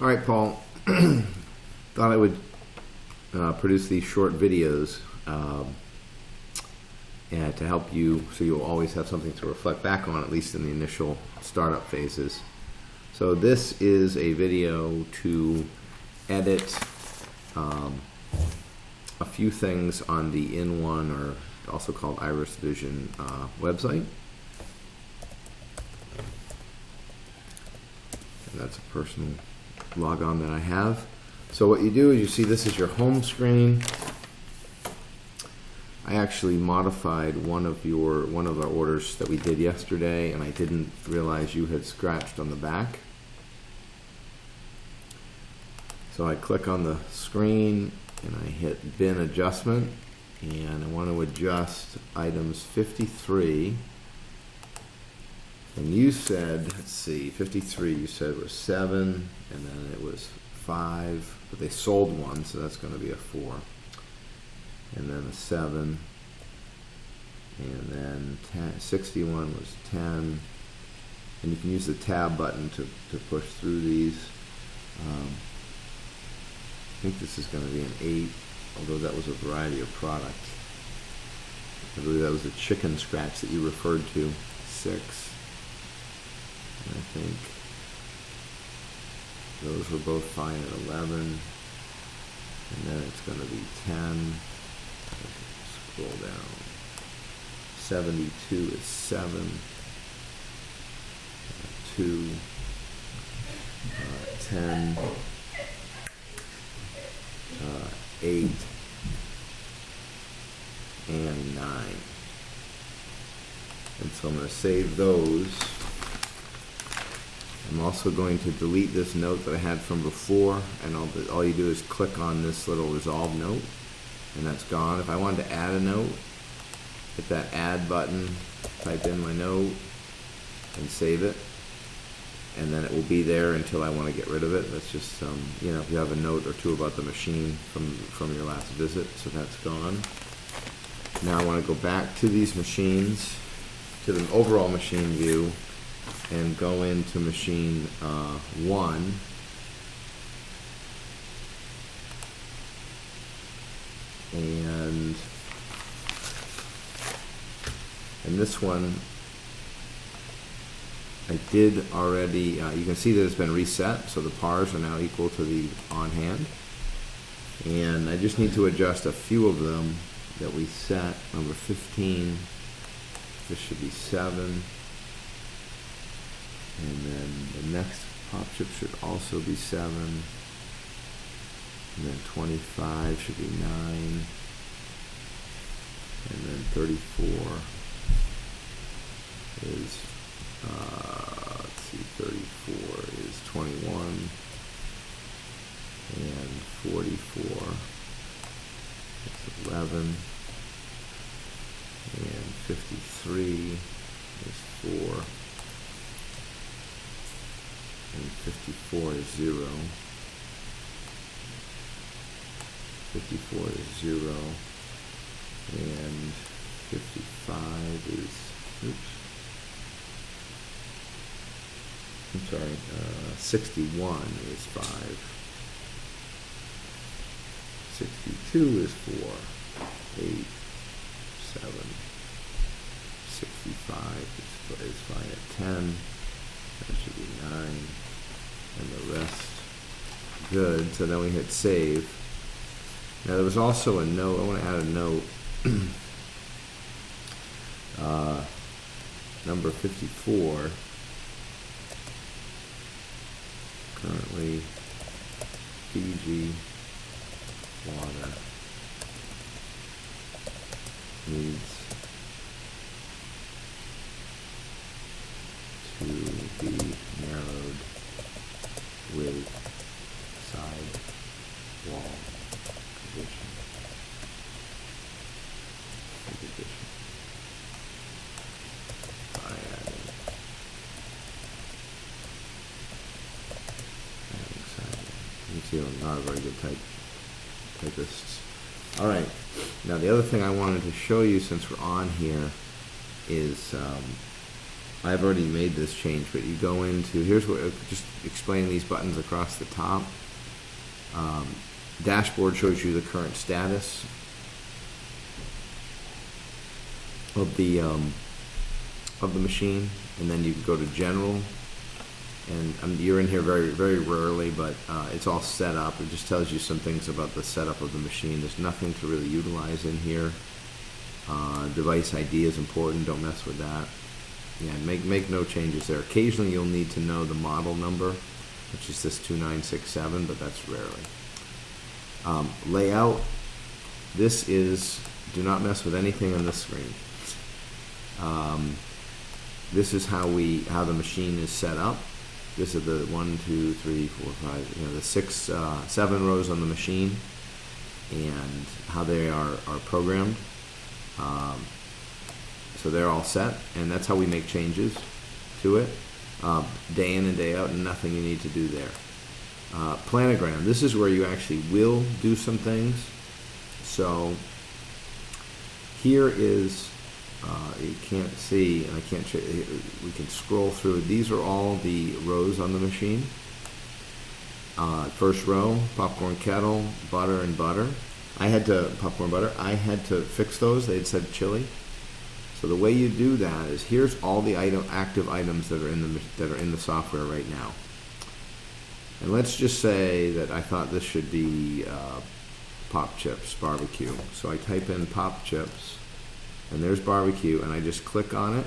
All right, Paul. Thought I would produce these short videos and to help you, so you'll always have something to reflect back on, at least in the initial startup phases. So this is a video to edit a few things on the INone, or also called Iris Vision website. And that's a personal logon that I have. So what you do is you see this is your home screen. I actually modified one of our orders that we did yesterday, and I didn't realize you had scratched on the back. So I click on the screen and I hit bin adjustment, and I want to adjust items 53. And you said, let's see, 53 you said was 7, and then it was 5, but they sold one, so that's going to be a 4. And then a 7, and then 61 was 10, and you can use the tab button to push through these. I think this is going to be an 8, although that was a variety of products. I believe that was a chicken scratch that you referred to. 6. And I think those were both fine at 11. And then it's going to be 10. Scroll down. 72 is 7. 2. 10. 8 and 9. And so I'm going to save those. I'm also going to delete this note that I had from before, and all you do is click on this little resolve note, and that's gone. If I wanted to add a note, hit that add button, type in my note, and save it. And then it will be there until I want to get rid of it. That's just, if you have a note or two about the machine from your last visit, so that's gone. Now I want to go back to these machines, to the overall machine view, and go into machine 1. And this one, I did already, you can see that it's been reset, so the pars are now equal to the on hand. And I just need to adjust a few of them that we set. Number 15, this should be 7. And then the next pop chip should also be 7. And then 25 should be 9. And then 34 is, let's see, 34 is 21, and 44 is 11, and 53 is 4, and 54 is 0, 54 is 0, and 55 is, oops, I'm sorry, 61 is 5, 62 is 4, 8, 7, 65 is fine at 10, that should be 9, and the rest good. So then we hit save. Now there was also a note, I want to add a note, number 54, currently Fiji water needs to be narrowed with side wall condition. By adding side. You can see I'm not a very good typists. All right. Now the other thing I wanted to show you, since we're on here, is I've already made this change, but you go into, here's what, just explaining these buttons across the top. Dashboard shows you the current status of the machine, and then you can go to general, and you're in here very, very rarely, but it's all set up. It just tells you some things about the setup of the machine. There's nothing to really utilize in here. Device ID is important, don't mess with that. Yeah, make no changes there. Occasionally you'll need to know the model number, which is this 2967, but that's rarely. Layout, this is, do not mess with anything on this screen. This is how the machine is set up. This is the 1, 2, 3, 4, 5, the 6, 7 rows on the machine, and how they are programmed. So they're all set, and that's how we make changes to it. Day in and day out, nothing you need to do there. Planogram, this is where you actually will do some things. So here is, you can't see, and I can't show you, we can scroll through. These are all the rows on the machine. First row, popcorn kettle, butter and butter. Popcorn butter, I had to fix those. They had said chili. So the way you do that is, here's all the active items that are in the software right now. And let's just say that I thought this should be pop chips barbecue. So I type in pop chips, and there's barbecue, and I just click on it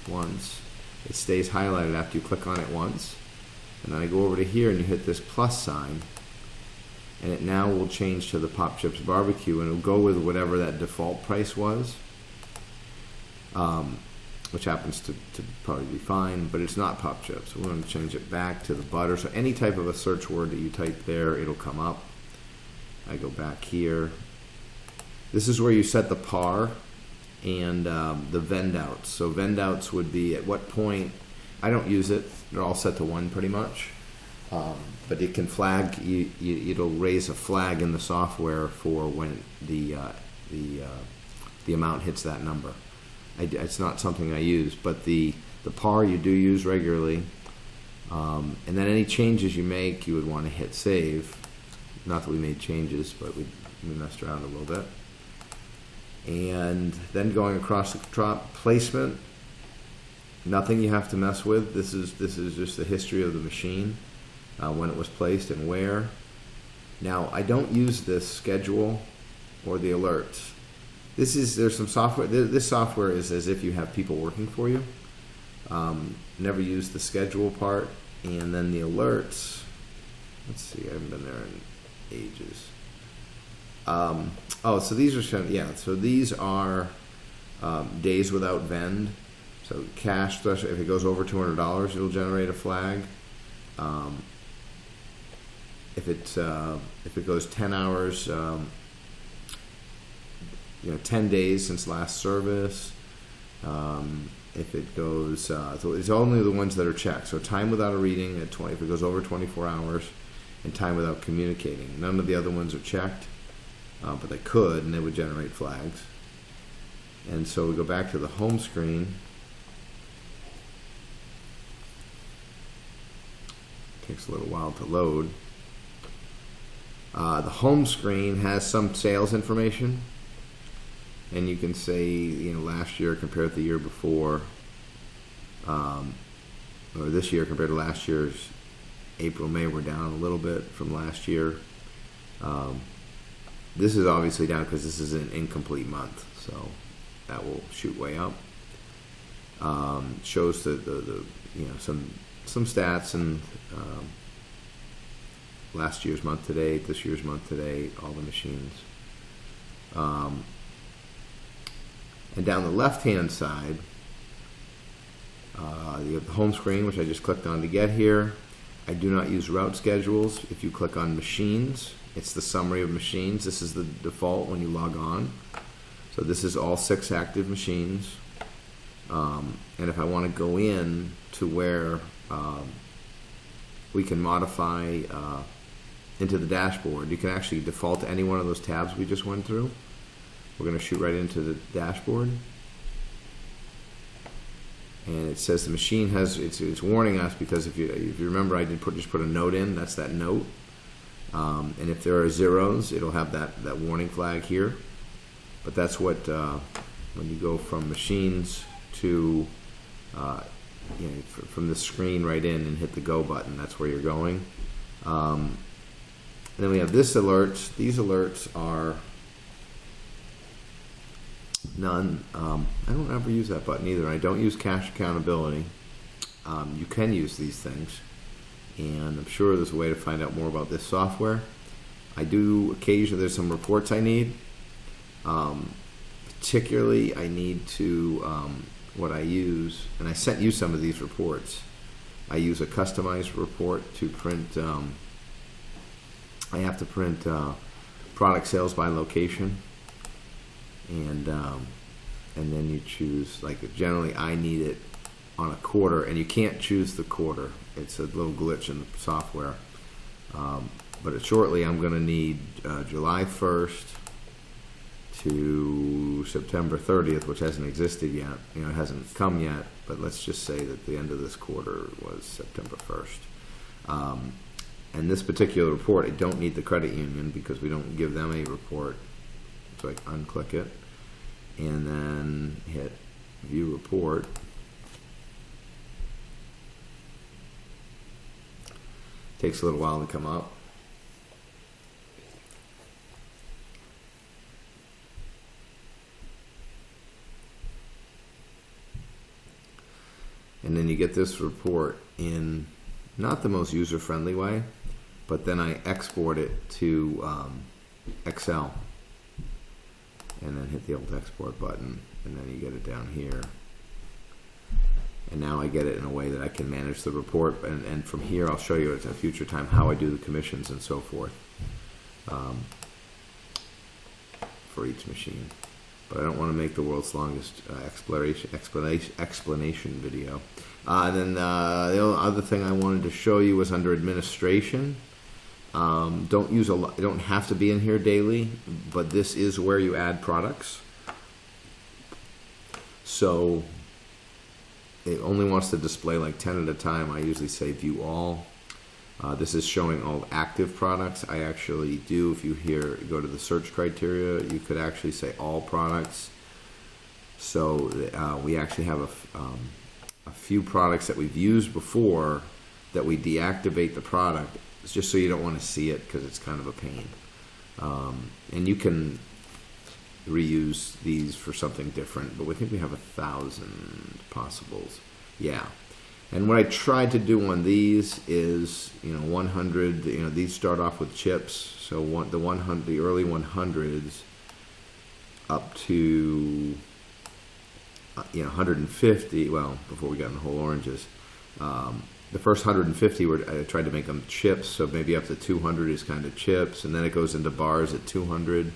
once. It stays highlighted after you click on it once. And then I go over to here and you hit this plus sign, and it now will change to the pop chips barbecue, and it'll go with whatever that default price was. Which happens to probably be fine, but it's not pop chips. We're going to change it back to the butter. So any type of a search word that you type there, it'll come up. I go back here. This is where you set the par and the vend outs. So vend outs would be at what point, I don't use it, they're all set to 1 pretty much. But it can flag, it'll raise a flag in the software for when the amount hits that number. It's not something I use, but the par you do use regularly, and then any changes you make, you would want to hit save. Not that we made changes, but we messed around a little bit. And then going across the top, placement, nothing you have to mess with. This is just the history of the machine, when it was placed and where. Now I don't use this schedule or the alerts. There's some software. This software is as if you have people working for you. Never use the schedule part, and then the alerts. Let's see, I haven't been there in ages. So these are So these are days without vend. So cash, if it goes over $200, it'll generate a flag. If it goes 10 hours. 10 days since last service. If it goes, so it's only the ones that are checked. So time without a reading at 20, if it goes over 24 hours, and time without communicating. None of the other ones are checked, but they could, and they would generate flags. And so we go back to the home screen. Takes a little while to load. The home screen has some sales information. And you can say, last year compared to the year before, or this year compared to last year's April, May, we're down a little bit from last year. This is obviously down because this is an incomplete month, so that will shoot way up. Shows the some stats and last year's month to date, this year's month to date, all the machines. And down the left-hand side, you have the home screen, which I just clicked on to get here. I do not use route schedules. If you click on machines, it's the summary of machines. This is the default when you log on. So this is all 6 active machines. And if I want to go in to where we can modify into the dashboard, you can actually default to any one of those tabs we just went through. We're going to shoot right into the dashboard. and it says the machine has, it's warning us because if you remember, I did just put a note in. That's that note, and if there are zeros, it'll have that warning flag here. But that's what when you go from machines to from the screen right in and hit the go button, that's where you're going. And then we have this alerts. These alerts are none. I don't ever use that button either. I don't use cache accountability. You can use these things, and I'm sure there's a way to find out more about this software. I do occasionally, there's some reports I need. Particularly, I need to, what I use, and I sent you some of these reports. I use a customized report to print, I have to print product sales by location, and then you choose, like generally I need it on a quarter, and you can't choose the quarter. It's a little glitch in the software. But shortly I'm going to need July 1st to September 30th, which hasn't existed yet. It hasn't come yet, but let's just say that the end of this quarter was September 1st. And this particular report, I don't need the credit union because we don't give them a report. So I unclick it and then hit view report. Takes a little while to come up. And then you get this report in not the most user-friendly way, but then I export it to Excel, and then hit the old export button, and then you get it down here. And now I get it in a way that I can manage the report, and from here I'll show you at a future time how I do the commissions and so forth for each machine. But I don't want to make the world's longest explanation video. And then the other thing I wanted to show you was under administration. Don't have to be in here daily, but this is where you add products. So it only wants to display like 10 at a time. I usually say view all. This is showing all active products. I actually do, if you go to the search criteria, you could actually say all products. So we actually have a few products that we've used before that we deactivate the product. It's just so you don't want to see it because it's kind of a pain. And you can reuse these for something different, but we think we have 1,000 possibles. Yeah. And what I tried to do on these is, 100. These start off with chips. So the early 100s up to 150. Well, before we got in the whole oranges, the first 150 I tried to make them chips. So maybe up to 200 is kind of chips, and then it goes into bars at 200.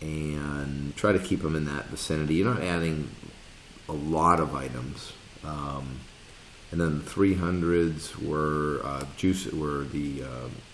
And try to keep them in that vicinity. You're not adding a lot of items, and then the 300s were the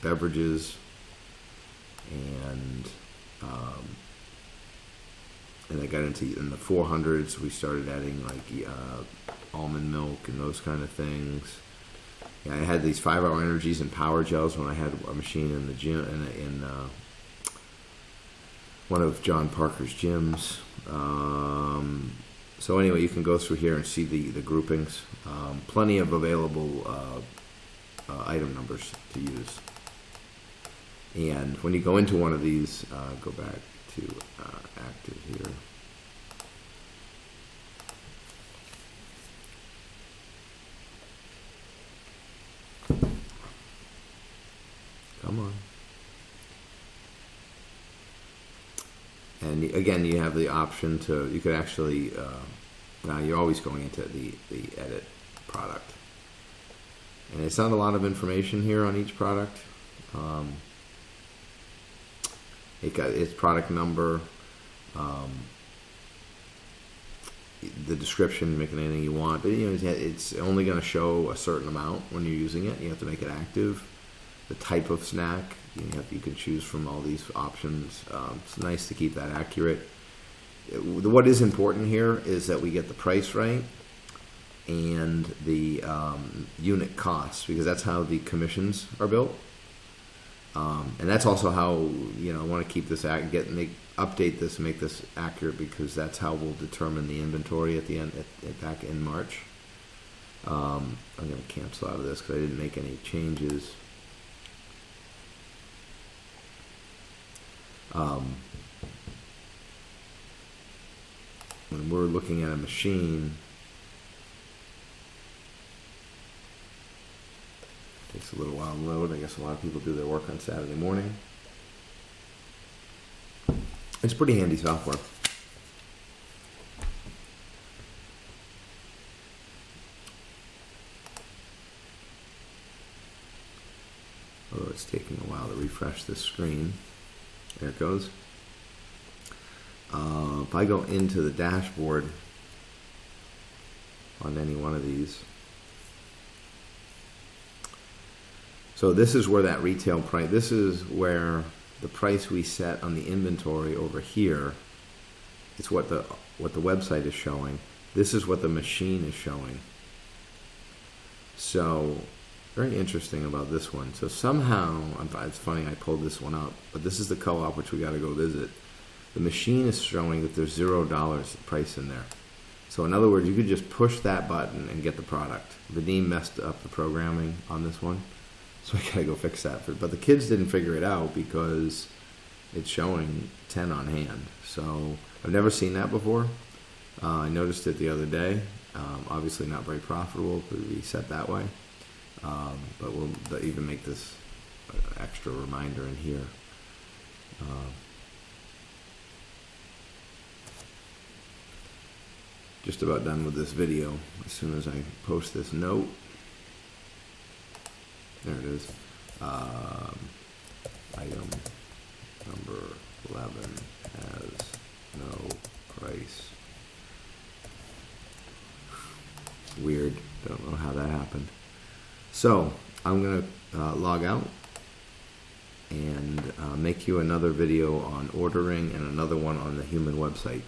beverages, and I got into in the 400s. We started adding like almond milk and those kind of things. Yeah, I had these 5-hour energies and power gels when I had a machine in the gym in one of John Parker's gyms. So anyway, you can go through here and see the groupings. Plenty of available item numbers to use. And when you go into one of these, go back to active here. Come on. And again, you have the option to, you could actually, now you're always going into the edit product. And it's not a lot of information here on each product. It got its product number, the description, make it anything you want. But it's only going to show a certain amount when you're using it. You have to make it active. The type of snack, you can choose from all these options. It's nice to keep that accurate. what is important here is that we get the price right and the unit costs, because that's how the commissions are built. And that's also how, I want to keep this update this, make this accurate, because that's how we'll determine the inventory at the end, back in March. I'm going to cancel out of this because I didn't make any changes. When we're looking at a machine, it takes a little while to load. I guess a lot of people do their work on Saturday morning. It's pretty handy software. Although it's taking a while to refresh this screen. There it goes. If I go into the dashboard on any one of these, so this is where that retail price, this is where the price we set on the inventory over here, it's what the website is showing. This is what the machine is showing. So very interesting about this one. So somehow, it's funny I pulled this one up, but this is the co-op which we got to go visit. The machine is showing that there's $0 price in there. So in other words, you could just push that button and get the product. Vadim messed up the programming on this one, so I gotta go fix that. But the kids didn't figure it out because it's showing 10 on hand. So I've never seen that before. I noticed it the other day. Obviously not very profitable to be set that way. But we'll even make this extra reminder in here. Just about done with this video. As soon as I post this note, there it is. Item number 11 has no price. Weird. Don't know how that happened. So I'm going to log out and make you another video on ordering and another one on the human website.